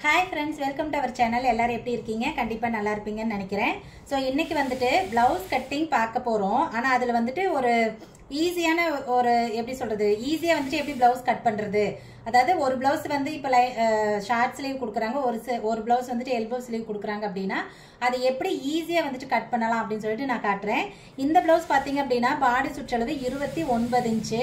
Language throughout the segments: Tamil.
Hi friends, welcome to our channel. எல்லாரும் எப்படி இருக்கீங்க? கண்டிப்பா நல்லா இருப்பீங்கன்னு நினைக்கிறேன். சோ இன்னைக்கு வந்துட்டு blouse cutting பார்க்க போறோம். ஆனா அதுல வந்துட்டு ஒரு ஈஸியான ஒரு எப்படி சொல்றது? ஈஸியா வந்துட்டு எப்படி blouse கட் பண்றது? அதாவது ஒரு blouse வந்து இப்ப ஷார்ட் ஸ்லீவ் கொடுக்கறாங்க, ஒரு blouse வந்துட்டு எல்போ ஸ்லீவ் கொடுக்கறாங்க அப்படினா அது எப்படி ஈஸியா வந்துட்டு கட் பண்ணலாம் அப்படினு சொல்லிட்டு நான் காட்றேன். இந்த blouse பாத்தீங்க அப்படினா பாடி சுற்றளவு 29 இன்ச்.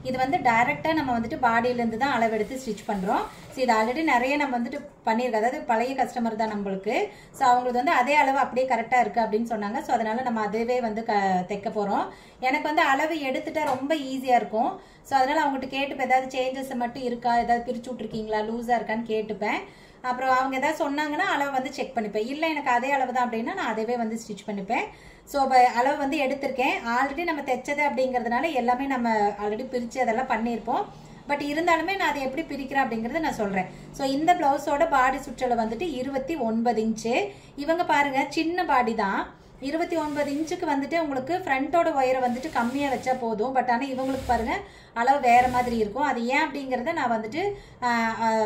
இது வந்து டைரக்ட்டா நம்ம வந்துட்டு பாடியில இருந்து தான் அளவு எடுத்து ஸ்டிட்ச் பண்றோம். சோ இது ஆல்ரெடி நிறைய நம்ம வந்துட்டு பண்ணிருக்கோம். அதாவது பழைய கஸ்டமர் தான் நமக்கு. சோ அவங்களுக்கு வந்து அதே அளவு அப்படியே கரெக்ட்டா இருக்கு அப்படினு சொன்னாங்க. சோ அதனால நம்ம அதுவே வந்து தைக்க போறோம். எனக்கு வந்து அளவு எடுத்துட்டா ரொம்ப ஈஸியா இருக்கும். சோ அதனால அவங்ககிட்ட கேட்டு ஏதாவது சேஞ்சஸ் மட்டும் இருக்கா, ஏதாவது பிரிச்சு விட்டுருக்கீங்களா, லூஸா இருக்கான்னு கேட்டுப்பேன். அப்புறம் அவங்க ஏதாவது சொன்னாங்கன்னா அளவு வந்து செக் பண்ணிப்பேன். இல்ல எனக்கு அதே அளவு தான் அப்படின்னா நான் அதவே வந்து ஸ்டிச் பண்ணிப்பேன். சோ அளவு வந்து எடுத்திருக்கேன். ஆல்ரெடி நம்ம தைச்சது அப்படிங்கிறதுனால எல்லாமே நம்ம ஆல்ரெடி பிரிச்சு அதெல்லாம் பண்ணியிருப்போம். பட் இருந்தாலுமே நான் அதை எப்படி பிரிக்கிறேன் அப்படிங்கறத நான் சொல்றேன். சோ இந்த பிளவுஸோட பாடி சுற்றளவு வந்துட்டு 29 இன்ச். இவங்க பாருங்க சின்ன பாடி தான். 29 இன்ச்சுக்கு வந்துட்டு உங்களுக்கு ஃப்ரண்டோட ஒயரை வந்துட்டு கம்மியா வச்சா போதும். பட் ஆனா இவங்களுக்கு பாருங்க அளவு வேற மாதிரி இருக்கும். அது ஏன் அப்படிங்கறத நான் வந்துட்டு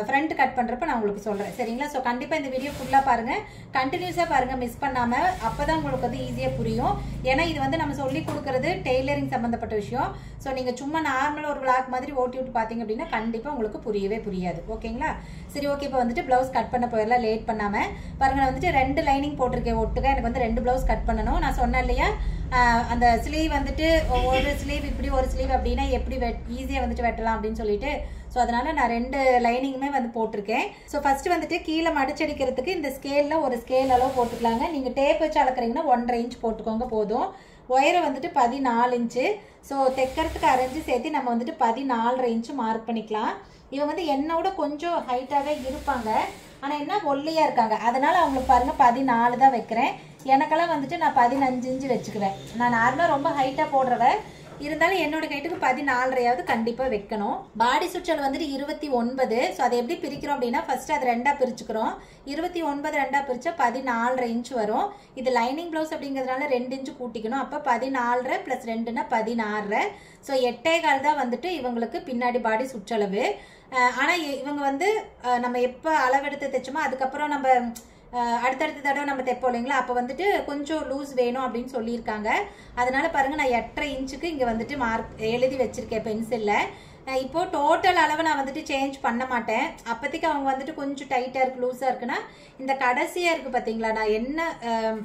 ஃப்ரண்ட் கட் பண்றப்ப நான் உங்களுக்கு சொல்றேன். சரிங்களா? சோ கண்டிப்பா இந்த வீடியோ ஃபுல்லா பாருங்க. கண்டினியூஸா பாருங்க, மிஸ் பண்ணாம. அப்பதான் உங்களுக்கு வந்து ஈஸியா புரியும். ஏன்னா இது வந்து நம்ம சொல்லி கொடுக்கறது டெய்லரிங் சம்பந்தப்பட்ட விஷயம். சோ நீங்க சும்மா நார்மலா ஒரு vlog மாதிரி ஓட்டி விட்டு பாத்தீங்க அப்படின்னா கண்டிப்பா உங்களுக்கு புரியவே புரியாது. ஓகேங்களா? சரி, ஓகே. இப்போ வந்துட்டு பிளவுஸ் கட் பண்ண போயிடலாம் லேட் பண்ணாம. பாருங்க, நான் வந்துட்டு 2 லைனிங் போட்டிருக்கேன் ஒட்டுக்கா. எனக்கு வந்து 2 பிளவுஸ் கட் பண்ணணும். நான் சொன்னேன் இல்லையா, அந்த ஸ்லீவ் வந்துட்டு ஒரு ஸ்லீவ் இப்படி ஒரு ஸ்லீவ் அப்படின்னா எப்படி ஈஸியா வந்துட்டு வெட்டலாம் அப்படின்னு சொல்லிட்டு சோ அதனால நான் 2 லைனிங்குமே வந்து போட்டிருக்கேன். சோ ஃபர்ஸ்ட் வந்துட்டு கீழே மடிச்சடிக்கிறதுக்கு இந்த ஸ்கேல்ல ஒரு ஸ்கேல் அளவு போட்டுக்கலாங்க. நீங்க டேப் வச்சு அளக்குறீங்கன்னா 1.5 இன்ச் போட்டுக்கோங்க போதும். ஒயரை வந்துட்டு 14 இன்ச்சு. ஸோ தைக்கிறதுக்கு அரைஞ்சு சேர்த்து நம்ம வந்துட்டு 14.5 இன்ச்சு மார்க் பண்ணிக்கலாம். இவங்க வந்து என்னோட கொஞ்சம் ஹைட்டாகவே இருப்பாங்க. ஆனால் என்ன ஒல்லியாக இருக்காங்க. அதனால அவங்களுக்கு பாருங்க 14 தான் வைக்கிறேன். எனக்கெல்லாம் வந்துட்டு நான் 15 இன்ச்சு வச்சுக்குவேன். நான் நார்மலாக ரொம்ப ஹைட்டாக போடுறவ, இருந்தாலும் என்னோட ஹைட்டுக்கு 14.5 கண்டிப்பாக வைக்கணும். பாடி சுற்றளவு வந்துட்டு 29. ஸோ அதை எப்படி பிரிக்கிறோம் அப்படின்னா ஃபர்ஸ்ட் அது 2ஆ பிரிச்சுக்கிறோம். 29 2ஆ பிரிச்சா 14.5 இன்ச் வரும். இது லைனிங் பிளவுஸ் அப்படிங்கிறதுனால 2 இன்ச்சு கூட்டிக்கணும். அப்போ 14 + 2னா 16. ஸோ 8.25 தான் வந்துட்டு இவங்களுக்கு பின்னாடி பாடி சுற்றளவு. ஆனால் இவங்க வந்து நம்ம எப்போ அளவெடுத்து தைச்சோமோ அதுக்கப்புறம் நம்ம அடுத்தடுத்த தடவை நம்ம தைப்போம் இல்லைங்களா, அப்போ வந்துட்டு கொஞ்சம் லூஸ் வேணும் அப்படின்னு சொல்லியிருக்காங்க. அதனால பாருங்க நான் 8.5 இன்ச்சுக்கு இங்கே வந்துட்டு மார்க் எழுதி வச்சிருக்கேன் பென்சில்ல. இப்போ டோட்டல் அளவை நான் வந்துட்டு சேஞ்ச் பண்ண மாட்டேன். அப்போதைக்கு அவங்க வந்துட்டு கொஞ்சம் டைட்டாக இருக்கு, லூஸாக இருக்குன்னா இந்த கடைசியாக இருக்குது பார்த்தீங்களா, நான் என்ன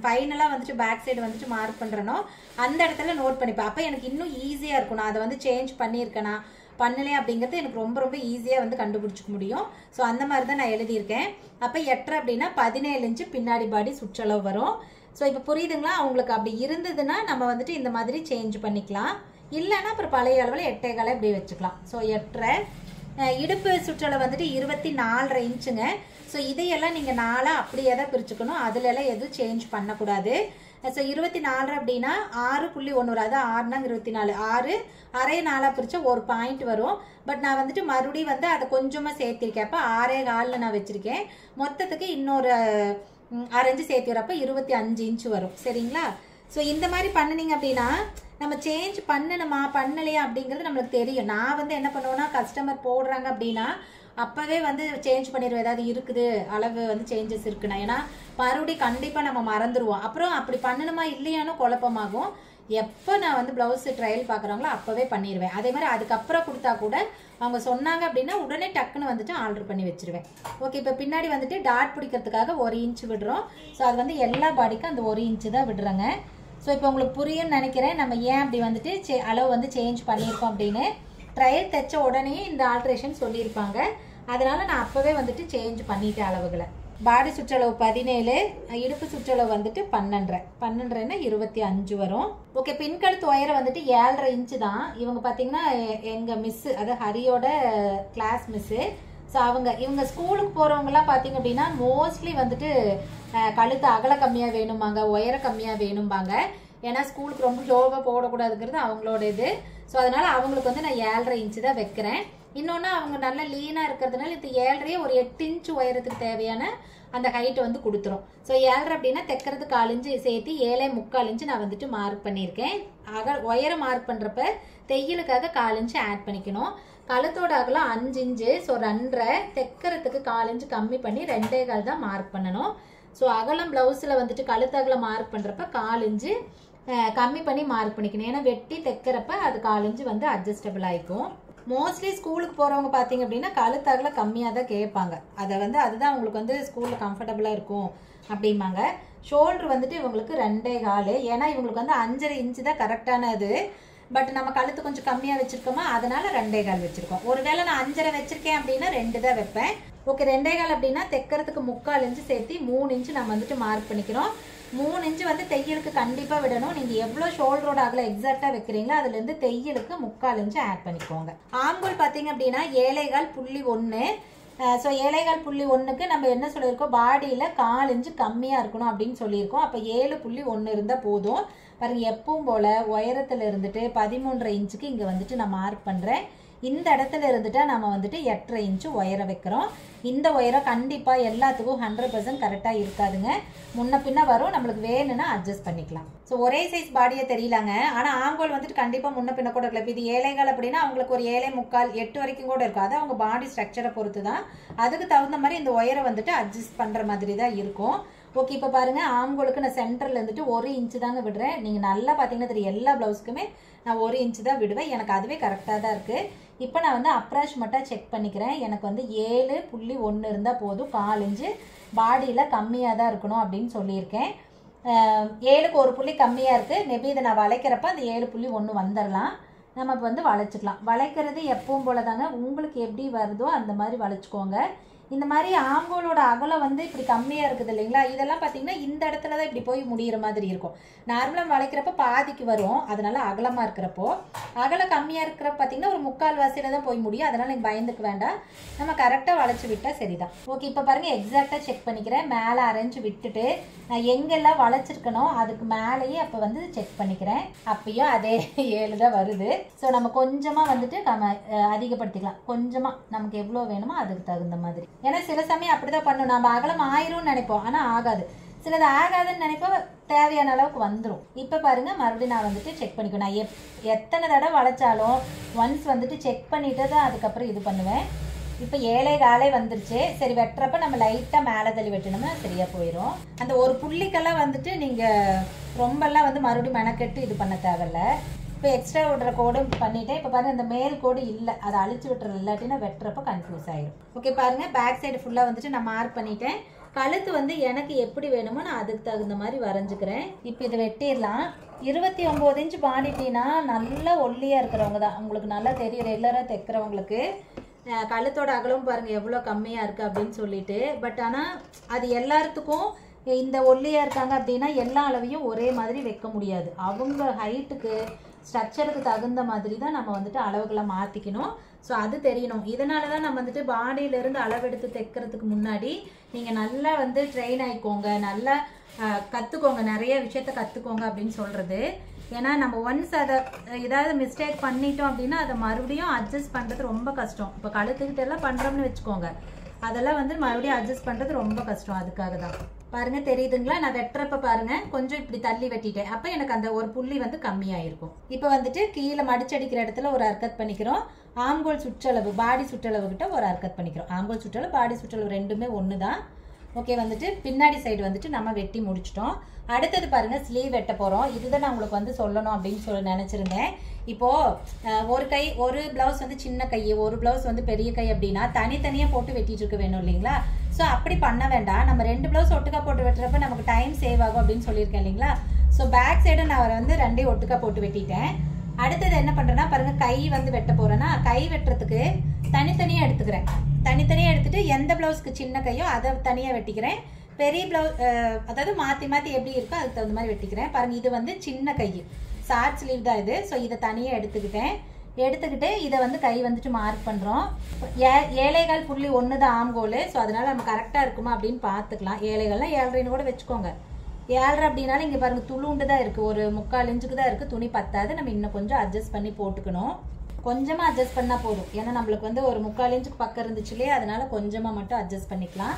ஃபைனலாக வந்துட்டு பேக் சைடு வந்துட்டு மார்க் பண்ணுறேனோ அந்த இடத்துல நோட் பண்ணிப்பேன். அப்போ எனக்கு இன்னும் ஈஸியாக இருக்கும். நான் அதை வந்து சேஞ்ச் பண்ணியிருக்கேனா பண்ணலையே அப்படிங்கிறது எனக்கு ரொம்ப ரொம்ப ஈஸியாக வந்து கண்டுபிடிச்சிக்க முடியும். ஸோ அந்த மாதிரி தான் நான் எழுதியிருக்கேன். அப்போ 8 அப்படின்னா 17 இன்ச்சு பின்னாடி பாடி சுற்றளவு வரும். ஸோ இப்போ புரியுதுங்களா? அவங்களுக்கு அப்படி இருந்ததுன்னா நம்ம வந்துட்டு இந்த மாதிரி சேஞ்ச் பண்ணிக்கலாம். இல்லைன்னா அப்புறம் பழைய அளவில் 8.25 இப்படி வச்சுக்கலாம். ஸோ 8.5. இடுப்பு சுற்றளவு வந்துட்டு 24.5 இன்ச்சுங்க. ஸோ இதையெல்லாம் நீங்கள் 4 அப்படியே தான் பிரிச்சுக்கணும். அதுல எல்லாம் எதுவும் சேஞ்ச் பண்ணக்கூடாது. ஸோ 24 அப்படின்னா 6.1 வரும். அதான் 6னா 24. 6 அரை 4 பிரிச்சா ஒரு பாயிண்ட் வரும். பட் நான் வந்துட்டு மறுபடியும் வந்து அதை கொஞ்சமா சேர்த்திருக்கேன். அப்போ 6.25 நான் வச்சிருக்கேன். மொத்தத்துக்கு இன்னொரு அரைஞ்சு சேர்த்து வரப்ப 25 இன்ச்சு வரும். சரிங்களா? ஸோ இந்த மாதிரி பண்ணினீங்க அப்படின்னா நம்ம சேஞ்ச் பண்ணணுமா பண்ணலையா அப்படிங்கிறது நம்மளுக்கு தெரியும். நான் வந்து என்ன பண்ணுவேன்னா கஸ்டமர் போடுறாங்க அப்படின்னா அப்பவே வந்து சேஞ்ச் பண்ணிடுவோம். ஏதாவது இருக்குது அளவு வந்து சேஞ்சஸ் இருக்குன்னா, ஏன்னா மறுபடியும் கண்டிப்பாக நம்ம மறந்துடுவோம். அப்புறம் அப்படி பண்ணணுமா இல்லையானு குழப்பமாகும். எப்போ நான் வந்து பிளவுஸ் ட்ரையல் பார்க்குறாங்களோ அப்போவே பண்ணிடுவேன். அதே மாதிரி அதுக்கப்புறம் கொடுத்தா கூட அவங்க சொன்னாங்க அப்படின்னா உடனே டக்குன்னு வந்துட்டு ஆர்டர் பண்ணி வச்சிருவேன். ஓகே, இப்போ பின்னாடி வந்துட்டு டாட் பிடிக்கிறதுக்காக 1 இன்ச்சு விடுறோம். ஸோ அது வந்து எல்லா பாடிக்கும் அந்த 1 இன்ச்சு தான் விடுறேங்க. ஸோ இப்போ உங்களுக்கு புரியும்னு நினைக்கிறேன் நம்ம ஏன் அப்படி வந்துட்டு அளவு வந்து சேஞ்ச் பண்ணியிருக்கோம் அப்படின்னு. ட்ரையல் தைச்ச உடனே இந்த ஆல்ட்ரேஷன் சொல்லியிருப்பாங்க. அதனால நான் அப்பவே வந்துட்டு சேஞ்ச் பண்ணிட்டேன் அளவுகளை. பாடி சுற்றளவு 17, இடுப்பு சுற்றளவு வந்துட்டு 12ன்னா 25 வரும். ஓகே, பின்கழுத்து உயர வந்துட்டு 7.5 இன்ச்சு தான். இவங்க பார்த்தீங்கன்னா எங்க மிஸ், அதாவது ஹரியோட கிளாஸ் மிஸ்ஸு. ஸோ இவங்க ஸ்கூலுக்கு போகிறவங்கலாம் பார்த்தீங்க அப்படின்னா மோஸ்ட்லி வந்துட்டு கழுத்து அகல கம்மியாக வேணும்பாங்க, உயர கம்மியாக வேணும்பாங்க. ஏன்னா ஸ்கூலுக்கு ரொம்ப லோவாக போடக்கூடாதுங்கிறது அவங்களோட இது. ஸோ அதனால அவங்களுக்கு வந்து நான் 7.5 இன்ச்சு தான் வைக்கிறேன். இன்னொன்று அவங்க நல்லா லீனாக இருக்கிறதுனால இது 7.5 ஒரு 8 இன்ச்சு உயரத்துக்கு தேவையான அந்த ஹைட் வந்து கொடுத்துரும். ஸோ 7.5 அப்படின்னா தைக்கிறதுக்கு 4 இன்ச்சு சேர்த்து 7.25 இன்ச்சு நான் வந்துட்டு மார்க் பண்ணியிருக்கேன். உயரம் மார்க் பண்ணுறப்ப தையலுக்காக 4 இன்ச்சு ஆட் பண்ணிக்கணும். கழுத்தோட அகலம் 5 இன்ச்சு. ஸோ 2.5 தைக்கிறதுக்கு 4 இன்ச்சு கம்மி பண்ணி 2.25 தான் மார்க் பண்ணணும். ஸோ அகலம் ப்ளவுஸில் வந்துட்டு கழுத்து அகலம் மார்க் பண்ணுறப்ப 4 இன்ச்சு கம்மி பண்ணி மார்க் பண்ணிக்கணும். ஏன்னா வெட்டி தைக்கிறப்ப அது 4 இன்ச்சு வந்து அட்ஜஸ்டபிள் ஆகிக்கும். மோஸ்ட்லி ஸ்கூலுக்கு போகிறவங்க பார்த்தீங்க அப்படின்னா கழுத்து அகலம் கம்மியாக தான் கேட்பாங்க. அதை வந்து அதுதான் உங்களுக்கு வந்து ஸ்கூலில் கம்ஃபர்டபுளாக இருக்கும் அப்படிம்பாங்க. ஷோல்டர் வந்துட்டு இவங்களுக்கு 2.25. ஏன்னா இவங்களுக்கு வந்து 5.5 இன்ச்சு தான் கரெக்டான இது. பட் நம்ம கழுத்து கொஞ்சம் கம்மியாக வச்சுருக்கோமா, அதனால 2.25 வச்சுருக்கோம். ஒருவேளை நான் 5.5 வச்சுருக்கேன் அப்படின்னா 2 தான் வைப்பேன். ஓகே, 2.25 அப்படின்னா தைக்கிறதுக்கு 3/4 இன்ச்சு சேர்த்து 3 இன்ச்சு நம்ம வந்துட்டு மார்க் பண்ணிக்கிறோம். 3 இன்ச்சு வந்து தையலுக்கு கண்டிப்பாக விடணும். நீங்கள் எவ்வளோ ஷோல்டரோட அகலம் எக்ஸாக்டாக வைக்கிறீங்களோ அதுலேருந்து தையலுக்கு 3/4 இன்ச்சு ஆட் பண்ணிக்கோங்க. ஆம்பூல் பார்த்தீங்க அப்படின்னா 7.1. ஸோ 7.1க்கு நம்ம என்ன சொல்லியிருக்கோம், பாடியில் 4 இன்ச்சு கம்மியாக இருக்கணும் அப்படின்னு சொல்லியிருக்கோம். அப்போ 7.1 இருந்தால் போதும். பாருங்க, எப்பவும் போல் உயரத்தில் இருந்துட்டு 13.5 இன்ச்சுக்கு இங்கே வந்துட்டு நான் மார்க் பண்ணுறேன். இந்த இடத்துல இருந்துட்டு நம்ம வந்துட்டு 8.5 இன்ச்சு உயரம் வைக்கிறோம். இந்த உயரம் கண்டிப்பாக எல்லாத்துக்கும் 100% கரெக்டாக இருக்காதுங்க. முன்ன பின்ன வரும். நம்மளுக்கு வேணும்னா அட்ஜஸ்ட் பண்ணிக்கலாம். ஸோ ஒரே சைஸ் பாடியை தெரியலாங்க. ஆனால் ஆங்கோல் வந்துட்டு கண்டிப்பாக முன்ன பின்ன கூட இருக்கலாம். இப்போ இது 7.25 அப்படின்னா அவங்களுக்கு ஒரு 7.25 8 வரைக்கும் கூட இருக்கும். அது அவங்க பாடி ஸ்ட்ரக்சரை பொறுத்து தான். அதுக்கு தகுந்த மாதிரி இந்த உயரம் வந்துட்டு அட்ஜஸ்ட் பண்ணுற மாதிரி தான் இருக்கும். ஓகே, இப்போ பாருங்க, ஆம்கோலுக்கு நான் சென்டர்ல இருந்துட்டு 1 இன்ச்சு தாங்க விடுறேன். நீங்க நல்லா பாத்தீங்கன்னா தெரியும், எல்லா பிளவுஸ்க்குமே நான் 1 இன்ச்சு தான் விடுவேன். எனக்கு அதுவே கரெக்டாக தான் இருக்கு. இப்போ நான் வந்து அப்ராச் மட்டும் செக் பண்ணிக்கிறேன். எனக்கு வந்து 7.1 இருந்தால் போதும். 4 இன்ச்சு பாடியில் கம்மியாக தான் இருக்கணும் அப்படின்னு சொல்லியிருக்கேன். 7க்கு 1 புள்ளி கம்மியாக இருக்குது. மேபி இதை நான் வளைக்கிறப்ப அந்த 7.1 வந்துடலாம். நம்ம இப்போ வந்து வளைச்சிக்கலாம். வளைக்கிறது எப்பவும் போல தாங்க, உங்களுக்கு எப்படி வருதோ அந்த மாதிரி வளைச்சிக்கோங்க. இந்த மாதிரி ஆங்கோலோட அகலம் வந்து இப்படி கம்மியாக இருக்குது இல்லைங்களா, இதெல்லாம் பார்த்தீங்கன்னா இந்த இடத்துல தான் இப்படி போய் முடிகிற மாதிரி இருக்கும். நார்மலாக வளைக்கிறப்ப பாதிக்கு வரும், அதனால அகலமாக இருக்கிறப்போ. அகலம் கம்மியாக இருக்கிறப்ப பார்த்தீங்கன்னா ஒரு 3/4 வாசியில் தான் போய் முடியும். அதனால் நீங்கள் பயந்துக்க வேண்டாம், நம்ம கரெக்டாக வளைச்சி விட்டால் சரிதான். ஓகே, இப்போ பாருங்கள், எக்ஸாக்டாக செக் பண்ணிக்கிறேன். மேலே அரைஞ்சு விட்டுட்டு நான் எங்கெல்லாம் வளைச்சிருக்கணும் அதுக்கு மேலேயே அப்போ வந்து செக் பண்ணிக்கிறேன். அப்பயும் அதே 7 தான் வருது. ஸோ நம்ம கொஞ்சமாக வந்துட்டு நம்ம அதிகப்படுத்திக்கலாம். கொஞ்சமாக நமக்கு எவ்வளோ வேணுமோ அதுக்கு தகுந்த மாதிரி. ஏன்னா சில சமயம் அப்படிதான் பண்ணும், நம்ம அகலம் ஆயிரும்னு நினைப்போம், ஆனால் ஆகாது. சிலது ஆகாதுன்னு நினைப்போம், தேவையான அளவுக்கு வந்துடும். இப்போ பாருங்க, மறுபடியும் நான் வந்துட்டு செக் பண்ணிக்கணும். நான் எத்தனை தடவை வளைச்சாலும் ஒன்ஸ் வந்துட்டு செக் பண்ணிட்டு தான் அதுக்கப்புறம் இது பண்ணுவேன். இப்போ 7.25 வந்துருச்சு. சரி, வெட்டுறப்ப நம்ம லைட்டாக மேலே தள்ளி வெட்டணும்னா சரியாக போயிடும். அந்த ஒரு புள்ளிக்கெல்லாம் வந்துட்டு நீங்கள் ரொம்பலாம் வந்து மறுபடியும் மெனக்கெட்டு இது பண்ண தேவையில்ல. இப்போ எக்ஸ்ட்ரா விடுற கோடு பண்ணிட்டேன். இப்போ பாருங்கள், இந்த மேல் கோடு இல்லை, அதை அழிச்சு விட்டுறது. இல்லாட்டினா வெட்டுறப்ப கன்ஃபியூஸ் ஆகிடும். ஓகே பாருங்கள், பேக் சைடு ஃபுல்லாக வந்துட்டு நான் மார்க் பண்ணிட்டேன். கழுத்து வந்து எனக்கு எப்படி வேணுமோ நான் அதுக்கு தகுந்த மாதிரி வரைஞ்சிக்கிறேன். இப்போ இதை வெட்டிடலாம். 29 இன்ச்சு பாடிட்டினா நல்லா ஒல்லியாக இருக்கிறவங்க தான், உங்களுக்கு நல்லா தெரியும். ரெகுலராக தைக்கிறவங்களுக்கு கழுத்தோட அகலம் பாருங்கள் எவ்வளோ கம்மியாக இருக்குது அப்படின்னு சொல்லிட்டு. பட் ஆனால் அது எல்லாத்துக்கும் இந்த ஒல்லியாக இருக்காங்க அப்படின்னா எல்லா அளவையும் ஒரே மாதிரி வைக்க முடியாது. அவங்க ஹைட்டுக்கு ஸ்ட்ரக்சருக்கு தகுந்த மாதிரி தான் நம்ம வந்துட்டு அளவுகளை மாற்றிக்கணும். ஸோ அது தெரியணும். இதனால தான் நம்ம வந்துட்டு பாடியிலேருந்து அளவெடுத்து தைக்கிறதுக்கு முன்னாடி நீங்கள் நல்லா வந்து ட்ரெயின் ஆகிக்கோங்க, நல்லா கற்றுக்கோங்க, நிறைய விஷயத்த கற்றுக்கோங்க அப்படின்னு சொல்கிறது. ஏன்னா நம்ம ஒன்ஸ் அதை ஏதாவது மிஸ்டேக் பண்ணிட்டோம் அப்படின்னா அதை மறுபடியும் அட்ஜஸ்ட் பண்ணுறது ரொம்ப கஷ்டம். இப்போ கழுத்துக்கிட்ட எல்லாம் பண்ணுறோம்னு வச்சுக்கோங்க, அதெல்லாம் வந்து மறுபடியும் அட்ஜஸ்ட் பண்ணுறது ரொம்ப கஷ்டம். அதுக்காக தான் பாருங்க, தெரியுதுங்களா, நான் வெட்டுறப்ப பாருங்க கொஞ்சம் இப்படி தள்ளி வெட்டிட்டேன். அப்போ எனக்கு அந்த ஒரு புள்ளி வந்து கம்மியாயிருக்கும். இப்போ வந்துட்டு கீழே மடிச்சடிக்கிற இடத்துல ஒரு அர்க்கத் பண்ணிக்கிறோம். ஆம்கோல் சுற்றளவு, பாடி சுற்றளவு கிட்ட ஒரு அர்க்கத் பண்ணிக்கிறோம். ஆம்கோல் சுற்றளவு, பாடி சுற்றளவு ரெண்டுமே ஒன்று தான். ஓகே, வந்துட்டு பின்னாடி சைடு வந்துட்டு நம்ம வெட்டி முடிச்சிட்டோம். அடுத்தது பாருங்க, ஸ்லீவ் வெட்ட போகிறோம். இதுதான் நான் உங்களுக்கு வந்து சொல்லணும் அப்படின்னு சொல்லி நினச்சிருந்தேன். இப்போது ஒரு பிளவுஸ் வந்து சின்ன கை, ஒரு பிளவுஸ் வந்து பெரிய கை அப்படின்னா தனித்தனியாக போட்டு வெட்டிட்டு இருக்க வேணும் இல்லைங்களா. ஸோ அப்படி பண்ண வேண்டாம். நம்ம 2 பிளவுஸ் ஒட்டுக்கா போட்டு வெட்டுறப்ப நமக்கு டைம் சேவ் ஆகும் அப்படின்னு சொல்லியிருக்கேன் இல்லைங்களா. ஸோ பேக் சைடு நான் வந்து 2 ஒட்டுக்கா போட்டு வெட்டிட்டேன். அடுத்தது என்ன பண்ணுறேன்னா பாருங்க, கை வந்து வெட்ட போகிறேன்னா கை வெட்டுறதுக்கு தனித்தனியாக எடுத்துக்கிறேன். தனித்தனியாக எடுத்துட்டு எந்த பிளவுஸ்க்கு சின்ன கையோ அதை தனியாக வெட்டிக்கிறேன். பெரிய பிளவுஸ் அதாவது மாற்றி மாற்றி எப்படி இருக்கோ அதுக்கு தகுந்த மாதிரி வெட்டிக்கிறேன். பாருங்கள், இது வந்து சின்ன கை, ஷார்ட் ஸ்லீவ் தான் இது. ஸோ இதை தனியாக எடுத்துக்கிட்டு இதை வந்து கை வந்துட்டு மார்க் பண்ணுறோம். 7.1 தான் ஆம்கோல். ஸோ அதனால் நம்ம கரெக்டாக இருக்குமா அப்படின்னு பார்த்துக்கலாம். 7.5 7.5 கூட வச்சுக்கோங்க. 7.5 அப்படின்னாலும் இங்கே பாருங்கள் துளுண்டு தான் இருக்குது, ஒரு 3/4 இன்ச்சுக்கு தான் இருக்குது. துணி பத்தாது, நம்ம இன்னும் கொஞ்சம் அட்ஜஸ்ட் பண்ணி போட்டுக்கணும். கொஞ்சமாக அட்ஜஸ்ட் பண்ணால் போதும். ஏன்னா நம்மளுக்கு வந்து ஒரு 3/4 இன்ச்சுக்கு பக்கம் இருந்துச்சு இல்லையா, அதனால் கொஞ்சமாக மட்டும் அட்ஜஸ்ட் பண்ணிக்கலாம்.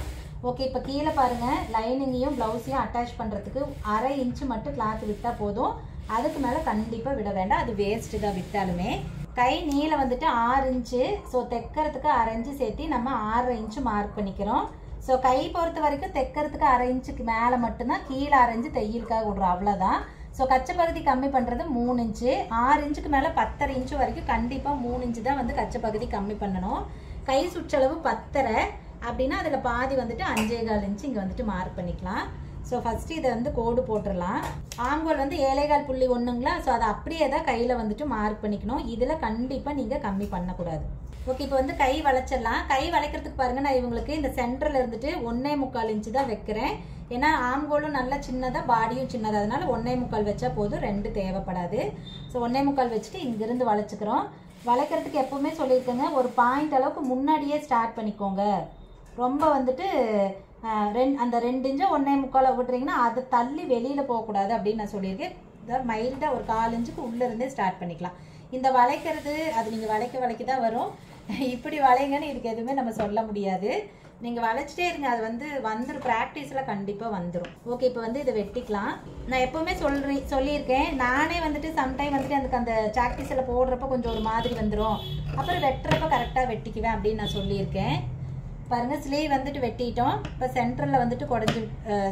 ஓகே, இப்போ கீழே பாருங்கள், லைனிங்கையும் ப்ளவுஸையும் அட்டாச் பண்ணுறதுக்கு 1/2 இன்ச்சு மட்டும் கிளாத் விட்டால் போதும். அதுக்கு மேலே கண்டிப்பாக விட வேண்டாம், அது வேஸ்ட்டு தான் விட்டாலுமே. கை நீளம் வந்துட்டு 6 இன்ச்சு. ஸோ தைக்கிறதுக்கு 1/2 இன்ச்சு சேர்த்து நம்ம 6.5 இன்ச்சு மார்க் பண்ணிக்கிறோம். ஸோ கை பொறுத்த வரைக்கும் தைக்கிறதுக்கு 1/2 இன்ச்சுக்கு மேலே மட்டும்தான், கீழே 1/2 இன்ச்சு தையலுக்காக விடுறோம், அவ்வளோதான். ஸோ கச்சை பகுதி கம்மி பண்ணுறது 3 இன்ச்சு. 6 இன்ச்சுக்கு மேலே 10.5 இன்ச்சு வரைக்கும் கண்டிப்பாக 3 இன்ச்சு தான் வந்து கச்சை பகுதி கம்மி பண்ணணும். கை சுற்றளவு 10.5 அப்படின்னா அதில் பாதி வந்துட்டு 5.25 இன்ச்சு இங்கே வந்துட்டு மார்க் பண்ணிக்கலாம். ஸோ ஃபஸ்ட்டு இதை வந்து கோடு போட்டுடலாம். ஆம்கோல் வந்து 7.1ங்களா. ஸோ அதை அப்படியே தான் கையில் வந்துட்டு மார்க் பண்ணிக்கணும். இதில் கண்டிப்பாக நீங்கள் கம்மி பண்ணக்கூடாது. ஓகே, இப்போ வந்து கை வளைச்சிடலாம். கை வளைக்கிறதுக்கு பாருங்கள், நான் இவங்களுக்கு இந்த சென்டரில் இருந்துட்டு 1.25 இன்ச்சு தான் வைக்கிறேன். ஏன்னா ஆம்கோலும் நல்லா சின்னதாக, பாடியும் சின்னதாக, அதனால 1.25 வச்சா போதும், 2 தேவைப்படாது. ஸோ 1.25 வச்சுட்டு இங்கிருந்து வளைச்சிக்கிறோம். வளைக்கிறதுக்கு எப்பவுமே சொல்லியிருக்கேங்க, ஒரு பாயிண்ட் அளவுக்கு முன்னாடியே ஸ்டார்ட் பண்ணிக்கோங்க. ரொம்ப வந்துட்டு அந்த 2 இன்ச்சு 1.25 விட்டுறீங்கன்னா அதை தள்ளி வெளியில் போகக்கூடாது அப்படின்னு நான் சொல்லியிருக்கேன். இதை மைல்டாக ஒரு 1/4 இன்ச்சுக்கு உள்ளேருந்தே ஸ்டார்ட் பண்ணிக்கலாம். இந்த வளைக்கிறது அது நீங்கள் வளைக்க தான் வரும். இப்படி வளைங்கன்னு இதுக்கு எதுவுமே நம்ம சொல்ல முடியாது. நீங்கள் வளைச்சிட்டே இருங்க, அது வந்து வந்துடும், ப்ராக்டிஸில் கண்டிப்பாக வந்துடும். ஓகே, இப்போ வந்து இதை வெட்டிக்கலாம். நான் எப்போவுமே சொல்லியிருக்கேன், நானே வந்துட்டு சம்டைம் வந்துட்டு அந்த சாக்பீஸில் போடுறப்ப கொஞ்சம் ஒரு மாதிரி வந்துடும், அப்புறம் வெட்டுறப்ப கரெக்டாக வெட்டிக்குவேன் அப்படின்னு நான் சொல்லியிருக்கேன். பாருங்கள், ஸ்லீவ் வந்துட்டு வெட்டிட்டோம். இப்போ சென்டரில் வந்துட்டு குடஞ்சி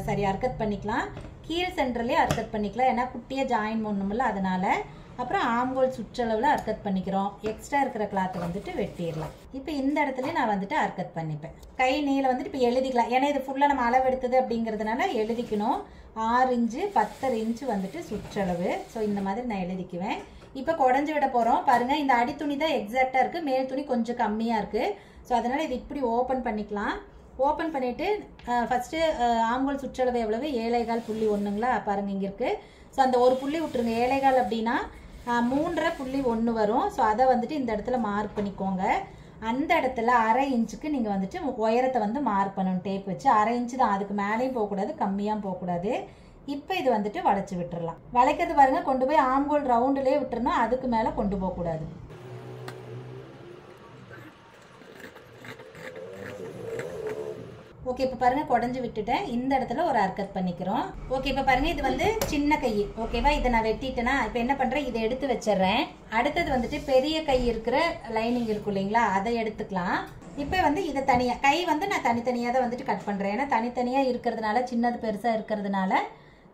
சரி அர்க்கத் பண்ணிக்கலாம். கீழ் சென்டர்லேயே அர்க்கத் பண்ணிக்கலாம், ஏன்னா குட்டியாக ஜாயின் பண்ணணும்ல, அதனால். அப்புறம் ஆம்கோல் சுற்றளவில் அர்க்கத் பண்ணிக்கிறோம். எக்ஸ்ட்ரா இருக்கிற கிளாத்தை வந்துட்டு வெட்டிடலாம். இப்போ இந்த இடத்துல நான் வந்துட்டு அர்க்கத் பண்ணிப்பேன். கை நீளம் வந்துட்டு இப்போ எழுதிக்கலாம், ஏன்னா இது ஃபுல்லாக நம்ம அளவு எடுத்தது அப்படிங்கிறதுனால எழுதிக்கணும். 6 இன்ச்சு 10.5 இன்ச்சு வந்துட்டு சுற்றளவு. ஸோ இந்த மாதிரி நான் எழுதிக்குவேன். இப்போ குடஞ்சி விட போகிறோம். பாருங்கள், இந்த அடித்துணி தான் எக்ஸாக்டாக இருக்குது, மேல் துணி கொஞ்சம் கம்மியாக இருக்குது. ஸோ அதனால் இது இப்படி ஓப்பன் பண்ணிக்கலாம். ஓப்பன் பண்ணிவிட்டு ஃபஸ்ட்டு ஆம்கோல் சுற்றளவு எவ்வளவு, 7.1ங்களா பாருங்கள் இங்கே இருக்குது. ஸோ அந்த ஒரு புள்ளி விட்டுருங்க. 7.1 அப்படின்னா 3.1 வரும். ஸோ அதை வந்துட்டு இந்த இடத்துல மார்க் பண்ணிக்கோங்க. அந்த இடத்துல 1/2 இன்ச்சுக்கு நீங்கள் வந்துட்டு உயரத்தை வந்து மார்க் பண்ணணும் டேப் வச்சு. 1/2 இன்ச்சு தான், அதுக்கு மேலேயும் போகக்கூடாது, கம்மியாக போகக்கூடாது. இப்போ இது வந்துட்டு வளைச்சி விட்டுறலாம். வளைக்கிறது பாருங்கள், கொண்டு போய் ஆம்கோல் ரவுண்டுலேயே விட்டுறணும், அதுக்கு மேலே கொண்டு போகக்கூடாது. ஓகே, இப்போ பாருங்கள் குடஞ்சி விட்டுட்டேன். இந்த இடத்துல ஒரு அர்க்கத் பண்ணிக்கிறோம். ஓகே, இப்போ பாருங்கள், இது வந்து சின்ன கை. ஓகேவா, இதை நான் வெட்டிட்டேன்னா இப்போ என்ன பண்ணுறேன், இதை எடுத்து வச்சிடுறேன். அடுத்தது வந்துட்டு பெரிய கை இருக்கிற லைனிங் இருக்கும் இல்லைங்களா, அதை எடுத்துக்கலாம். இப்போ வந்து இதை தனியாக கை வந்து நான் தனித்தனியாக தான் வந்துட்டு கட் பண்ணுறேன். ஏன்னா தனித்தனியாக இருக்கிறதுனால, சின்னது பெருசாக இருக்கிறதுனால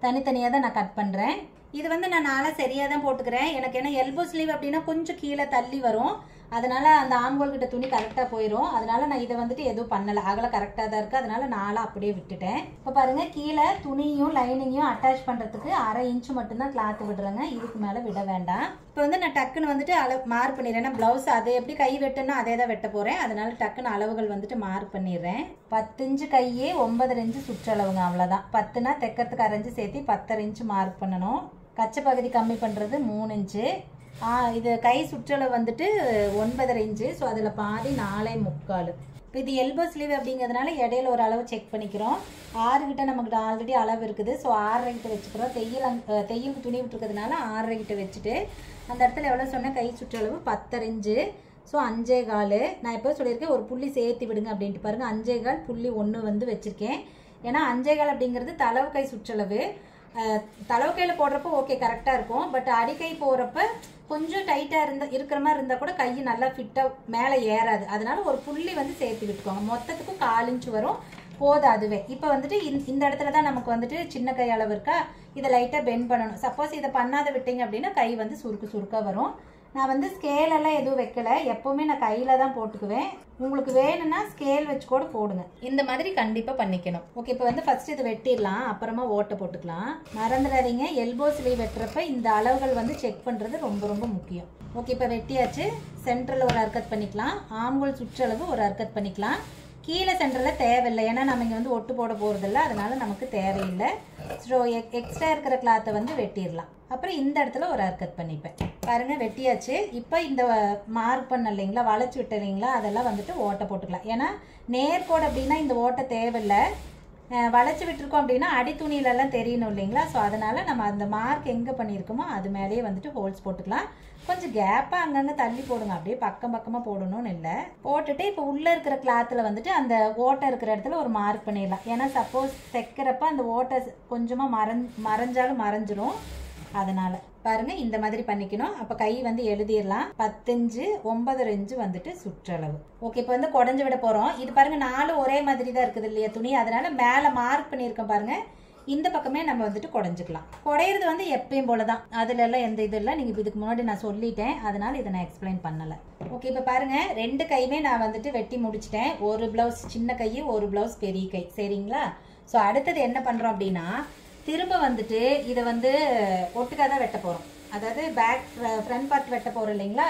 தனித்தனியாக தான் நான் கட் பண்ணுறேன். இது வந்து நான் நாளாக சரியாக தான் போட்டுக்கிறேன். எனக்கு ஏன்னா எல்போ ஸ்லீவ் அப்படின்னா கொஞ்சம் கீழே தள்ளி வரும், அதனால அந்த ஆம்கோல் கிட்ட துணி கரெக்டாக போயிடும். அதனால நான் இதை வந்துட்டு எதுவும் பண்ணலை, அகலம் கரெக்டாக தான் இருக்குது, அதனால நாளாக அப்படியே விட்டுட்டேன். இப்போ பாருங்கள், கீழே துணியும் லைனிங்கையும் அட்டாச் பண்ணுறதுக்கு 1/2 இன்ச்சு மட்டும்தான் கிளாத்து விடுறேங்க, இதுக்கு மேலே விட வேண்டாம். இப்போ வந்து நான் டக்குன்னு வந்துட்டு அளவு மார்க் பண்ணிடுறேன். ஏன்னா ப்ளவுஸ் அதை எப்படி கை வெட்டணும் அதே தான் வெட்ட போகிறேன், அதனால டக்குன்னு அளவுகள் வந்துட்டு மார்க் பண்ணிடுறேன். 10 இன்ச்சு கையே 9.5 இன்ச்சு சுற்றளவுங்க, அவ்வளோதான். 10னா தைக்கிறதுக்கு 1/2 இன்ச்சு சேர்த்து 10.5 இன்ச்சு மார்க் பண்ணணும். கச்சை பகுதி கம்மி பண்ணுறது 3 இன்ச்சு. இது கை சுற்றளவு வந்துட்டு 9.5 இன்ச்சு. ஸோ அதில் பாதி 4.25. இப்போ இது எல்போ ஸ்லீவ் அப்படிங்கிறதுனால இடையில ஒரு அளவு செக் பண்ணிக்கிறோம். 6 கிட்ட நமக்கு ஆல்ரெடி அளவு இருக்குது. ஸோ 6.5 கிட்ட வச்சுக்கிறோம். தையலுக்கு துணி விட்டுருக்கிறதுனால 6.5 கிட்ட வச்சுட்டு அந்த இடத்துல எவ்வளோ சொன்னேன், கை சுற்றளவு 10.5 இன்ச்சு. ஸோ 5.25. நான் எப்போ சொல்லியிருக்கேன், ஒரு புள்ளி சேர்த்து விடுங்க அப்படின்ட்டு. பாருங்கள், 5.1 வந்து வச்சுருக்கேன். ஏன்னா 5.25 அப்படிங்கிறது தளவு கை சுற்றளவு. தளவு கையில் போடுறப்போ ஓகே கரெக்டாக இருக்கும். பட் அடிக்கை போகிறப்ப கொஞ்சம் டைட்டாக இருக்கிற மாதிரி இருந்தால் கூட கை நல்லா ஃபிட்டாக மேலே ஏறாது. அதனால ஒரு புள்ளி வந்து சேர்த்து விட்டுக்கோங்க. மொத்தத்துக்கும் 1/4 இன்ச்சு வரும், போதும் அதுவே. இப்போ வந்துட்டு இந்த இடத்துல தான் நமக்கு வந்துட்டு சின்ன கை அளவு இருக்கா, இதை லைட்டாக பெண்ட் பண்ணணும். சப்போஸ் இதை பண்ணாத விட்டீங்க அப்படின்னா கை வந்து சுருக்காக வரும். நான் வந்து ஸ்கேலெல்லாம் எதுவும் வைக்கலை, எப்போவுமே நான் கையில் தான் போட்டுக்குவேன். உங்களுக்கு வேணும்னா ஸ்கேல் வச்சு கூட போடுங்க. இந்த மாதிரி கண்டிப்பாக பண்ணிக்கணும். ஓகே, இப்போ வந்து ஃபஸ்ட்டு இதை வெட்டிடலாம், அப்புறமா ஓட்டை போட்டுக்கலாம். மறந்துடாதீங்க, எல்போ ஸ்லீவ் வெட்டுறப்ப இந்த அளவுகள் வந்து செக் பண்ணுறது ரொம்ப ரொம்ப முக்கியம். ஓகே, இப்போ வெட்டியாச்சு. சென்டரில் ஒரு அர்க்கத் பண்ணிக்கலாம். ஆம்கோல் சுற்றளவு ஒரு அர்க்கத் பண்ணிக்கலாம். கீழே சென்டரில் தேவையில்லை, ஏன்னா நம்ம இங்கே வந்து ஒட்டு போட போகிறதில்ல, அதனால நமக்கு தேவையில்லை. ஸோ எக்ஸ்ட்ரா இருக்கிற கிளாத்தை வந்து வெட்டிடலாம். அப்புறம் இந்த இடத்துல ஒரு அர்க்கத் பண்ணிப்பேன். பாருங்கள், வெட்டியாச்சு. இப்போ இந்த மார்க் பண்ண இல்லைங்களா, வளைச்சி விட்ட இல்லைங்களா, அதெல்லாம் வந்துட்டு ஓட்டை போட்டுக்கலாம். ஏன்னா நேர்கோடு அப்படின்னா இந்த ஓட்டை தேவையில்லை. வளைச்சி விட்டுருக்கோம் அப்படின்னா அடி துணியிலெல்லாம் தெரியணும் இல்லைங்களா. ஸோ அதனால் நம்ம அந்த மார்க் எங்கே பண்ணியிருக்கோமோ அது மேலேயே வந்துட்டு ஹோல்ஸ் போட்டுக்கலாம். கொஞ்சம் கேப்பாக அங்கங்கே தள்ளி போடுங்க, அப்படியே பக்கமாக போடணும்னு இல்லை. போட்டுட்டு இப்போ உள்ளே இருக்கிற கிளாத்தில் வந்துட்டு அந்த ஓட்டை இருக்கிற இடத்துல ஒரு மார்க் பண்ணிடலாம். ஏன்னா சப்போஸ் தைக்கிறப்ப அந்த ஓட்டை கொஞ்சமாக மறைஞ்சாலும் மறைஞ்சிரும். அதனால பாருங்க இந்த மாதிரி பண்ணிக்கணும். அப்ப கை வந்து எழுதிடலாம். 10 இன்ச்சு 9 இன்ச்சு வந்துட்டு சுற்றளவு. ஓகே, இப்போ வந்து குடஞ்சு விட போறோம். இது பாருங்க 4 ஒரே மாதிரி தான் இருக்குது இல்லையா துணி, அதனால மேல மார்க் பண்ணியிருக்கோம் பாருங்க. இந்த பக்கமே நம்ம வந்துட்டு குடைஞ்சிக்கலாம். குடையிறது வந்து எப்பயும் போலதான், அதுல எல்லாம் எந்த இது இல்லை. நீங்க இதுக்கு முன்னாடி நான் சொல்லிட்டேன், அதனால இதை நான் எக்ஸ்பிளைன் பண்ணல. ஓகே, இப்ப பாருங்க 2 கையுமே நான் வந்துட்டு வெட்டி முடிச்சிட்டேன். ஒரு பிளவுஸ் சின்ன கை, ஒரு பிளவுஸ் பெரிய கை. சரிங்களா? ஸோ அடுத்தது என்ன பண்றோம் அப்படின்னா, திரும்ப வந்துட்டு இதை வந்து ஒட்டுக்காக தான் வெட்ட போறோம். அதாவது பேக் ஃப்ரண்ட் பார்ட் வெட்ட போறோம் இல்லைங்களா,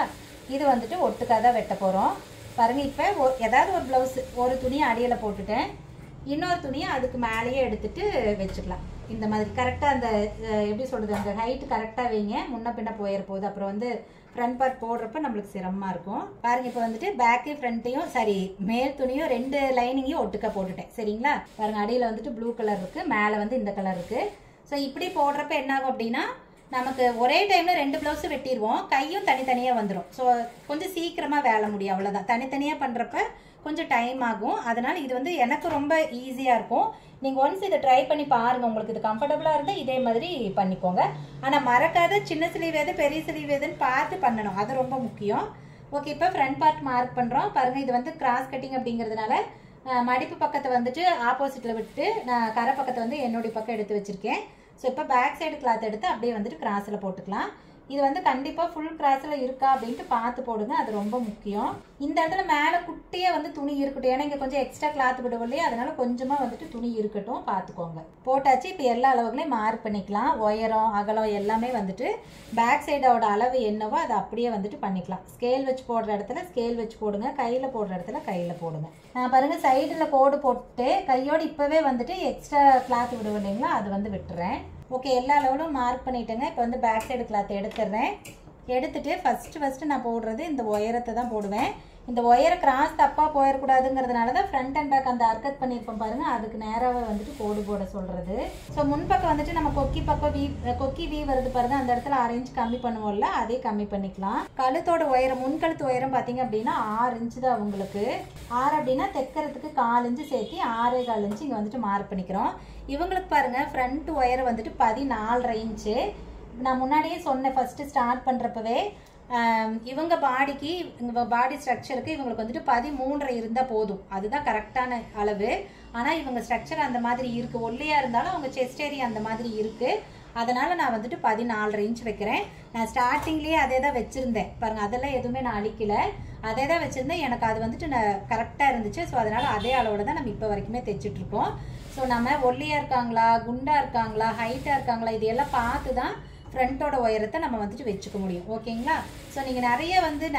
இது வந்துட்டு ஒட்டுக்காக தான் வெட்ட போறோம். பாருங்க, இப்போ ஏதாவது ஒரு பிளவுஸ் ஒரு துணியை அடியில் போட்டுட்டேன், இன்னொரு துணியை அதுக்கு மேலேயே எடுத்துட்டு வச்சுக்கலாம். இந்த மாதிரி கரெக்டாக அந்த எப்படி சொல்றது, அந்த ஹைட் கரெக்டாக வைங்க. முன்ன பின்ன போயிட போகுது, அப்புறம் வந்து ஃப்ரண்ட் பார்ட் போடுறப்ப நம்மளுக்கு சிரமமா இருக்கும். பாருங்க, இப்போ வந்துட்டு பேக்கு ஃப்ரண்ட்டையும் சரி மேல் துணியும் 2 லைனிங்கையும் ஒட்டுக்க போட்டுட்டேன். சரிங்களா? பாருங்க, அடியில் வந்துட்டு ப்ளூ கலர் இருக்கு, மேலே வந்து இந்த கலர் இருக்கு. ஸோ இப்படி போடுறப்ப என்ன ஆகும் அப்படின்னா, நமக்கு ஒரே டைம்ல 2 பிளவுஸ் வெட்டிடுவோம், கையும் தனித்தனியாக வந்துடும். ஸோ கொஞ்சம் சீக்கிரமா வேலை முடியும், அவ்வளோதான். தனித்தனியாக பண்றப்ப கொஞ்சம் டைம் ஆகும். அதனால இது வந்து எனக்கு ரொம்ப ஈஸியா இருக்கும். நீங்க ஒன்ஸ் இதை ட்ரை பண்ணி பாருங்க, உங்களுக்கு இது கம்ஃபர்டபுளா இருந்தா இதே மாதிரி பண்ணிக்கோங்க. ஆனா மறக்காத சின்ன ஸ்லீவ் எது பெரிய ஸ்லீவ் எதுன்னு பார்த்து பண்ணணும், அது ரொம்ப முக்கியம். ஓகே, இப்போ ஃப்ரண்ட் பார்ட் மார்க் பண்றோம். பாருங்க, இது வந்து கிராஸ் கட்டிங் அப்படிங்கிறதுனால மடிப்பு பக்கத்தை வந்துட்டு ஆப்போசிட்ல விட்டு நான் கரை பக்கத்தை வந்து என்னுடைய பக்கம் எடுத்து வச்சிருக்கேன். ஸோ இப்போ பேக் சைடு கிளாத் எடுத்து அப்படியே வந்துட்டு கிராஸ்ல போட்டுக்கலாம். இது வந்து கண்டிப்பா ஃபுல் கிராஸ்ல இருக்கா அப்படின்ட்டு பார்த்து போடுங்க, அது ரொம்ப முக்கியம். இந்த இடத்துல மேல குட்டியா வந்து துணி இருக்கட்டும், ஏன்னா இங்க கொஞ்சம் எக்ஸ்ட்ரா கிளாத் விடுவோம் இல்லையா, அதனால கொஞ்சமா வந்துட்டு துணி இருக்கட்டும், பார்த்துக்கோங்க. போட்டாச்சு. இப்போ எல்லா அளவுகளையும் மார்க் பண்ணிக்கலாம். உயரம் அகலம் எல்லாமே வந்துட்டு பேக் சைடோட அளவு என்னவோ அதை அப்படியே வந்துட்டு பண்ணிக்கலாம். ஸ்கேல் வச்சு போடுற இடத்துல ஸ்கேல் வச்சு போடுங்க, கையில போடுற இடத்துல கையில போடுங்க. நான் பாருங்க சைடுல கோடு போட்டு கையோடு இப்பவே வந்துட்டு எக்ஸ்ட்ரா கிளாத் விடுவோம் இல்லைங்களா, அது வந்து விட்டுறேன். ஓகே, எல்லா அளவுலும் மார்க் பண்ணிட்டேங்க. இப்போ வந்து பேக் சைடு கிளாத் எடுத்துடுறேன். எடுத்துட்டு ஃபர்ஸ்ட் நான் போடுறது இந்த உயரத்தை தான் போடுவேன். இந்த ஒயரை கிராஸ் தப்பா போயிடக்கூடாதுங்கிறதுனால தான் ஃப்ரண்ட் அண்ட் பேக் அந்த அர்க்கத் பண்ணியிருப்போம் பாருங்க, அதுக்கு நேராகவே வந்துட்டு கோடு போட சொல்றது. ஸோ முன்பக்கம் வந்துட்டு நம்ம கொக்கி வீ வருது பாருங்க, அந்த இடத்துல 6 இன்ச் கம்மி பண்ணுவோம்ல, அதே கம்மி பண்ணிக்கலாம். கழுத்தோட உயரம் முன்கழுத்து உயரம் பார்த்தீங்க அப்படின்னா 6 இன்ச்சு தான் உங்களுக்கு. 6 அப்படின்னா தைக்கிறதுக்கு 4 இன்ச்சு சேர்த்து 6.25 இன்ச்சு இங்கே வந்துட்டு மார்க் பண்ணிக்கிறோம். இவங்களுக்கு பாருங்க ஃப்ரண்ட் ஒயரை வந்துட்டு 14.5 இன்ச்சு. நான் முன்னாடியே சொன்னேன் ஃபர்ஸ்ட் ஸ்டார்ட் பண்றப்பவே, இவங்க பாடிக்கு பாடி ஸ்ட்ரக்சருக்கு இவங்களுக்கு வந்துட்டு 13.5 இருந்தால் போதும், அதுதான் கரெக்டான அளவு. ஆனால் இவங்க ஸ்ட்ரக்சர் அந்த மாதிரி இருக்கு, ஒல்லியா இருந்தாலும் அவங்க செஸ்ட் ஏரியா அந்த மாதிரி இருக்கு, அதனால நான் வந்துட்டு 14.5 இன்ச் வைக்கிறேன். நான் ஸ்டார்டிங்லேயே அதே தான் வச்சிருந்தேன் பாருங்க, அதெல்லாம் எதுவுமே நான் அழிக்கல, அதே தான் வச்சிருந்தேன். எனக்கு அது வந்துட்டு கரெக்டாக இருந்துச்சு. ஸோ அதனால அதே அளவோட தான் நம்ம இப்போ வரைக்குமே தைச்சிட்டு இருக்கோம். ஸோ நம்ம ஒல்லியா இருக்காங்களா, குண்டா இருக்காங்களா, ஹைட்டா இருக்காங்களா, இது எல்லாம் பார்த்து தான் ஃப்ரண்ட்டோட உயரத்தை நம்ம வந்துட்டு வச்சுக்க முடியும். ஓகேங்களா? ஸோ நீங்கள்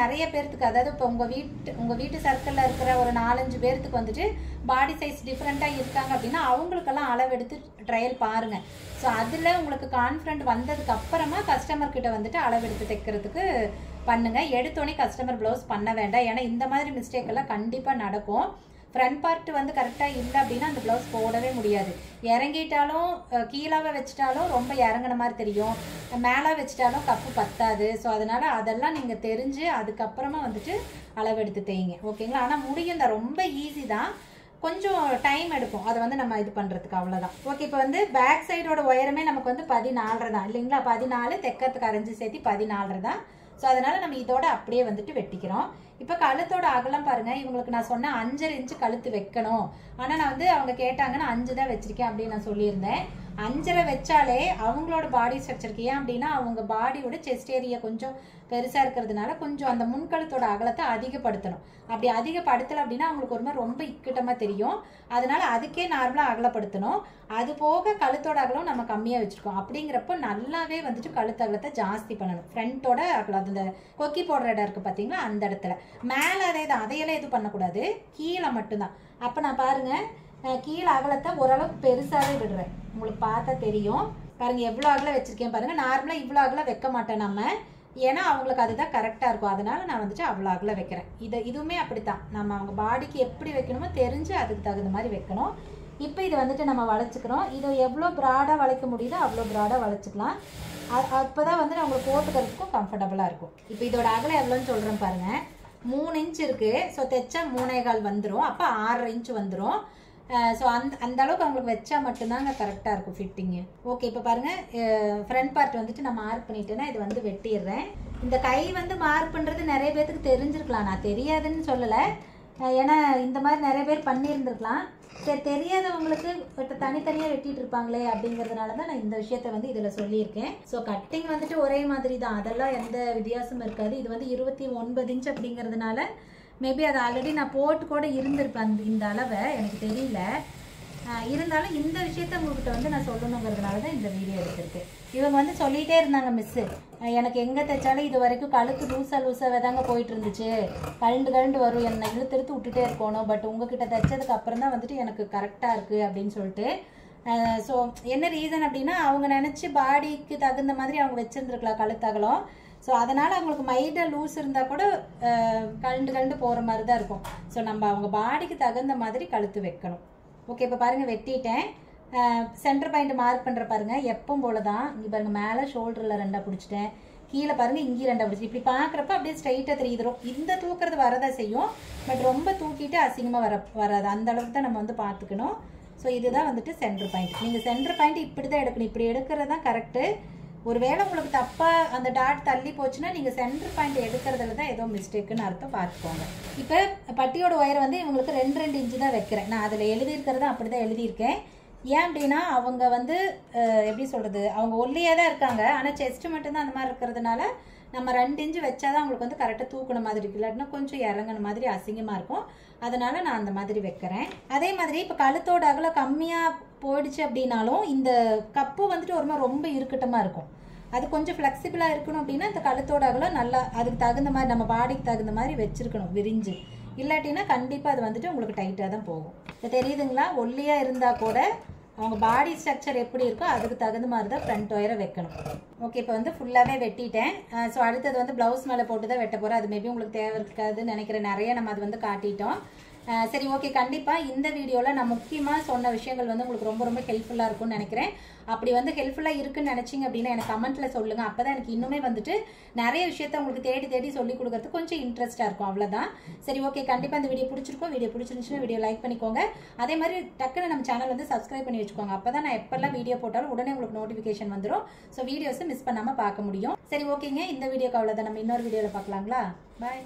நிறைய பேர்த்துக்கு, அதாவது இப்போ உங்கள் வீட்டு சர்க்கிளில் இருக்கிற ஒரு 4-5 பேர்த்துக்கு வந்துட்டு பாடி சைஸ் டிஃப்ரெண்ட்டாக இருக்காங்க அப்படின்னா அவங்களுக்கெல்லாம் அளவு எடுத்து ட்ரையல் பாருங்கள். ஸோ அதில் உங்களுக்கு கான்ஃபிடென்ட் வந்ததுக்கு அப்புறமா கஸ்டமர்கிட்ட வந்துட்டு அளவு எடுத்து தைக்கிறதுக்கு பண்ணுங்க. எடுத்தோடனே கஸ்டமர் ப்ளவுஸ் பண்ண வேண்டாம், ஏன்னா இந்த மாதிரி மிஸ்டேக் எல்லாம் கண்டிப்பாக நடக்கும். ஃப்ரண்ட் பார்ட் வந்து கரெக்டாக இல்லை அப்படின்னா அந்த ப்ளவுஸ் போடவே முடியாது. இறங்கிட்டாலும் கீழாக வச்சுட்டாலும் ரொம்ப இறங்கின மாதிரி தெரியும், மேலே வச்சுட்டாலும் கப்பு பத்தாது. ஸோ அதனால் அதெல்லாம் நீங்கள் தெரிஞ்சு அதுக்கப்புறமா வந்துட்டு அளவெடுத்து தைங்க. ஓகேங்களா? ஆனால் முடியும் தான், ரொம்ப ஈஸி தான், கொஞ்சம் டைம் எடுக்கும் அதை வந்து நம்ம இது பண்ணுறதுக்கு, அவ்வளோதான். ஓகே, இப்போ வந்து பேக் சைடோட உயரமே நமக்கு வந்து 14.5 தான் இல்லைங்களா, 14 தைக்கிறதுக்கு 6 சேர்த்து 14.5 தான். ஸோ அதனால நம்ம இதோட அப்படியே வந்துட்டு வெட்டிக்கிறோம். இப்போ கழுத்தோட அகலம் பாருங்க, இவங்களுக்கு நான் சொன்ன 5.5 இன்ச்சு கழுத்து வைக்கணும். ஆனால் நான் வந்து அவங்க கேட்டாங்கன்னா 5 தான் வச்சிருக்கேன் அப்படின்னு நான் சொல்லியிருந்தேன். 5.5 வச்சாலே அவங்களோட பாடி ஸ்ட்ரக்சருக்கு, ஏன் அப்படின்னா அவங்க பாடியோட செஸ்ட் ஏரியா கொஞ்சம் பெருசா இருக்கிறதுனால கொஞ்சம் அந்த முன்கழுத்தோட அகலத்தை அதிகப்படுத்தணும். அப்படி அதிகப்படுத்தலை அப்படின்னா அவங்களுக்கு ஒரு மாதிரி ரொம்ப இக்கட்டமா தெரியும், அதனால அதுக்கே நார்மலா அகலப்படுத்தணும். அது போக கழுத்தோட அகலம் நம்ம கம்மியா வச்சிருக்கோம். அப்படிங்கிறப்போ நல்லாவே வந்துட்டு கழுத்து அகலத்தை ஜாஸ்தி பண்ணணும். ஃப்ரண்ட்டோட அகலம் அந்த கொக்கி போடுற இடம் இருக்கு பாத்தீங்களா, அந்த இடத்துல மேல அதையெல்லாம் எதுவும் பண்ணக்கூடாது, கீழே மட்டும்தான். அப்ப நான் பாருங்க கீழே அகலத்தை ஓரளவுக்கு பெருசாவே விடுறேன், உங்களுக்கு பார்த்தா தெரியும். பாருங்க எவ்வளோ அகலம் வச்சிருக்கேன் பாருங்க. நார்மலா இவ்வளோ அகலம் வைக்க மாட்டேன் நம்ம, ஏன்னா அவங்களுக்கு அதுதான் கரெக்டா இருக்கும், அதனால நான் வந்துட்டு அவ்வளோ அகலம் வைக்கிறேன். இதுவுமே அப்படித்தான், நம்ம அவங்க பாடிக்கு எப்படி வைக்கணுமோ தெரிஞ்சு அதுக்கு தகுந்த மாதிரி வைக்கணும். இப்போ இதை வந்துட்டு நம்ம வளைச்சிக்கிறோம். இதை எவ்வளோ ப்ராடாக வளைக்க முடியுதோ அவ்வளோ ப்ராடாக வளைச்சிக்கலாம். அப்போதான் வந்து நம்மளுக்கு போட்டுக்கிறதுக்கும் கம்ஃபர்டபுளாக இருக்கும். இப்போ இதோட அகலம் எவ்வளோன்னு சொல்கிறேன் பாருங்க, 3 இன்ச் இருக்கு. ஸோ தைச்சா 3.25 வந்துடும், அப்போ 6.5 இன்ச் வந்துடும். ஸோ அந்த அளவுக்கு அவங்களுக்கு வச்சா மட்டும்தாங்க கரெக்டாக இருக்கும் ஃபிட்டிங்கு. ஓகே, இப்போ பாருங்கள் ஃப்ரண்ட் பார்ட் வந்துட்டு நான் மார்க் பண்ணிட்டேன்னா இது வந்து வெட்டிடுறேன். இந்த கை வந்து மார்க் பண்ணுறது நிறைய பேர்த்துக்கு தெரிஞ்சிருக்கலாம், நான் தெரியாதுன்னு சொல்லலை. ஏன்னா இந்த மாதிரி நிறைய பேர் பண்ணியிருந்துருக்கலாம். சரி, தெரியாதவங்களுக்கு தனித்தனியாக வெட்டிட்டு இருப்பாங்களே அப்படிங்கிறதுனால தான் நான் இந்த விஷயத்த வந்து இதில் சொல்லியிருக்கேன். ஸோ கட்டிங் வந்துட்டு ஒரே மாதிரி தான், அதெல்லாம் எந்த வித்தியாசமும் இருக்காது. இது வந்து 29 இன்ச் அப்படிங்கிறதுனால மேபி அது ஆல்ரெடி நான் போட்டு கூட இருந்திருப்பேன் இந்த அளவை, எனக்கு தெரியல. இருந்தாலும் இந்த விஷயத்த உங்கள்கிட்ட வந்து நான் சொல்லணுங்கிறதுனால தான் இந்த வீடியோ எடுத்திருக்கேன். இவங்க வந்து சொல்லிகிட்டே இருந்தாங்க, மிஸ்ஸு எனக்கு எங்கே தைச்சாலும் இது வரைக்கும் கழுத்து லூஸாக தாங்க போயிட்டு இருந்துச்சு, கழண்டு வரும், என்னை இழுத்து விட்டுட்டே இருக்கணும், பட் உங்ககிட்ட தைச்சதுக்கு அப்புறம் தான் வந்துட்டு எனக்கு கரெக்டாக இருக்குது அப்படின்னு சொல்லிட்டு. ஸோ என்ன ரீசன் அப்படின்னா அவங்க நினச்சி பாடிக்கு தகுந்த மாதிரி அவங்க வச்சுருந்துருக்கலாம் கழுத்தகலம். ஸோ அதனால் அவங்களுக்கு மைல்டாக லூஸ் இருந்தால் கூட கழண்டு போகிற மாதிரி தான் இருக்கும். ஸோ நம்ம அவங்க பாடிக்கு தகுந்த மாதிரி கழுத்து வைக்கணும். ஓகே, இப்போ பாருங்கள் வெட்டிட்டேன். சென்டர் பாயிண்ட் மார்க் பண்ணுற பாருங்கள் எப்பவும் போல தான். இங்கே பாருங்கள் மேலே ஷோல்டரில் 2 பிடிச்சிட்டேன், கீழே பாருங்கள் இங்கே 2 பிடிச்சி. இப்படி பார்க்குறப்ப அப்படியே ஸ்ட்ரைட்டாக தெரியுதுரும். இந்த தூக்குறது வரதான் செய்யும், பட் ரொம்ப தூக்கிட்டு அசிங்கமாக வராது. அந்த அளவுக்கு தான் நம்ம வந்து பார்த்துக்கணும். ஸோ இதுதான் வந்துட்டு சென்டர் பாயிண்ட். நீங்கள் சென்டர் பாயிண்ட் இப்படி தான் எடுக்கணும், இப்படி எடுக்கிறது தான் கரெக்டு. ஒருவேளை உங்களுக்கு தப்பாக அந்த டாட் தள்ளி போச்சுன்னா நீங்கள் சென்டர் பாயிண்ட் எடுக்கிறதுல தான் ஏதோ மிஸ்டேக்குன்னு அர்த்தம், பார்த்துக்கோங்க. இப்போ பட்டியோட ஒயரை வந்து இவங்களுக்கு 2 இன்ச்சு தான் வைக்கிறேன். நான் அதில் எழுதியிருக்கிறதா அப்படி தான் எழுதியிருக்கேன். ஏன் அப்படின்னா அவங்க வந்து எப்படி சொல்கிறது, அவங்க ஒல்லியாக தான் இருக்காங்க, ஆனால் செஸ்ட்டு மட்டும்தான் அந்த மாதிரி இருக்கிறதுனால நம்ம 2 இன்ச்சு வச்சாதான் அவங்களுக்கு வந்து கரெக்டாக தூக்குன மாதிரி இருக்கு, இல்லாட்டினா கொஞ்சம் இறங்கின மாதிரி அசிங்கமாக இருக்கும். அதனால நான் அந்த மாதிரி வைக்கிறேன். அதே மாதிரி இப்போ கழுத்தோட அகலம் கம்மியாக போயிடுச்சு அப்படின்னாலும் இந்த கப்பு வந்துட்டு ஒரு மாதிரி ரொம்ப இறுக்கட்டமாக இருக்கும். அது கொஞ்சம் ஃப்ளெக்சிபிளாக இருக்கணும் அப்படின்னா இந்த கழுத்தோட அகலம் நல்லா அதுக்கு தகுந்த மாதிரி நம்ம பாடிக்கு தகுந்த மாதிரி வச்சுருக்கணும் விரிஞ்சு. இல்லாட்டினா கண்டிப்பாக அது வந்துட்டு உங்களுக்கு டைட்டாக தான் போகும். இப்போ தெரியுதுங்களா, ஒல்லியாக இருந்தால் கூட அவங்க பாடி ஸ்ட்ரக்சர் எப்படி இருக்கோ அதுக்கு தகுந்த மாதிரி தான் ஃப்ரண்ட் ஒயரை வைக்கணும். ஓகே, இப்போ வந்து ஃபுல்லாகவே வெட்டிட்டேன். ஸோ அடுத்தது வந்து ப்ளவுஸ் மேலே போட்டு தான் வெட்ட போகிறேன். அது மேபி உங்களுக்கு தேவை இருக்காதுன்னு நினைக்கிறேன், நிறைய நம்ம அது வந்து காட்டிட்டோம். சரி, ஓகே, கண்டிப்பாக இந்த வீடியோவில் நான் முக்கியமாக சொன்ன விஷயங்கள் வந்து உங்களுக்கு ரொம்ப ஹெல்ப்ஃபுல்லாக இருக்கும்னு நினைக்கிறேன். அப்படி வந்து ஹெல்ப்ஃபுல்லாக இருக்குன்னு நினச்சிங்க அப்படின்னா எனக்கு கமெண்ட்டில் சொல்லுங்கள். அப்போ தான் எனக்கு இன்னுமே வந்துட்டு நிறைய விஷயத்த உங்களுக்கு தேடி சொல்லி கொடுக்கறதுக்கு கொஞ்சம் இன்ட்ரெஸ்ட்டாக இருக்கும், அவ்வளோதான். சரி, ஓகே, கண்டிப்பாக இந்த வீடியோ பிடிச்சிருக்கோம். வீடியோ பிடிச்சிருந்துச்சுன்னா வீடியோ லைக் பண்ணிக்கோங்க. அதே மாதிரி டக்குன்னு நம்ம சேனல் வந்து சப்ஸ்கிரைப் பண்ணி வச்சுக்கோங்க. அப்போ தான் நான் எப்பெல்லாம் வீடியோ போட்டாலும் உடனே உங்களுக்கு நோட்டிஃபிகேஷன் வந்துடும். ஸோ வீடியோஸை மிஸ் பண்ணாமல் பார்க்க முடியும். சரி, ஓகேங்க, இந்த வீடியோக்கு அவ்வளோதான். நம்ம இன்னொரு வீடியோவில் பார்க்கலாங்களா? பாய்.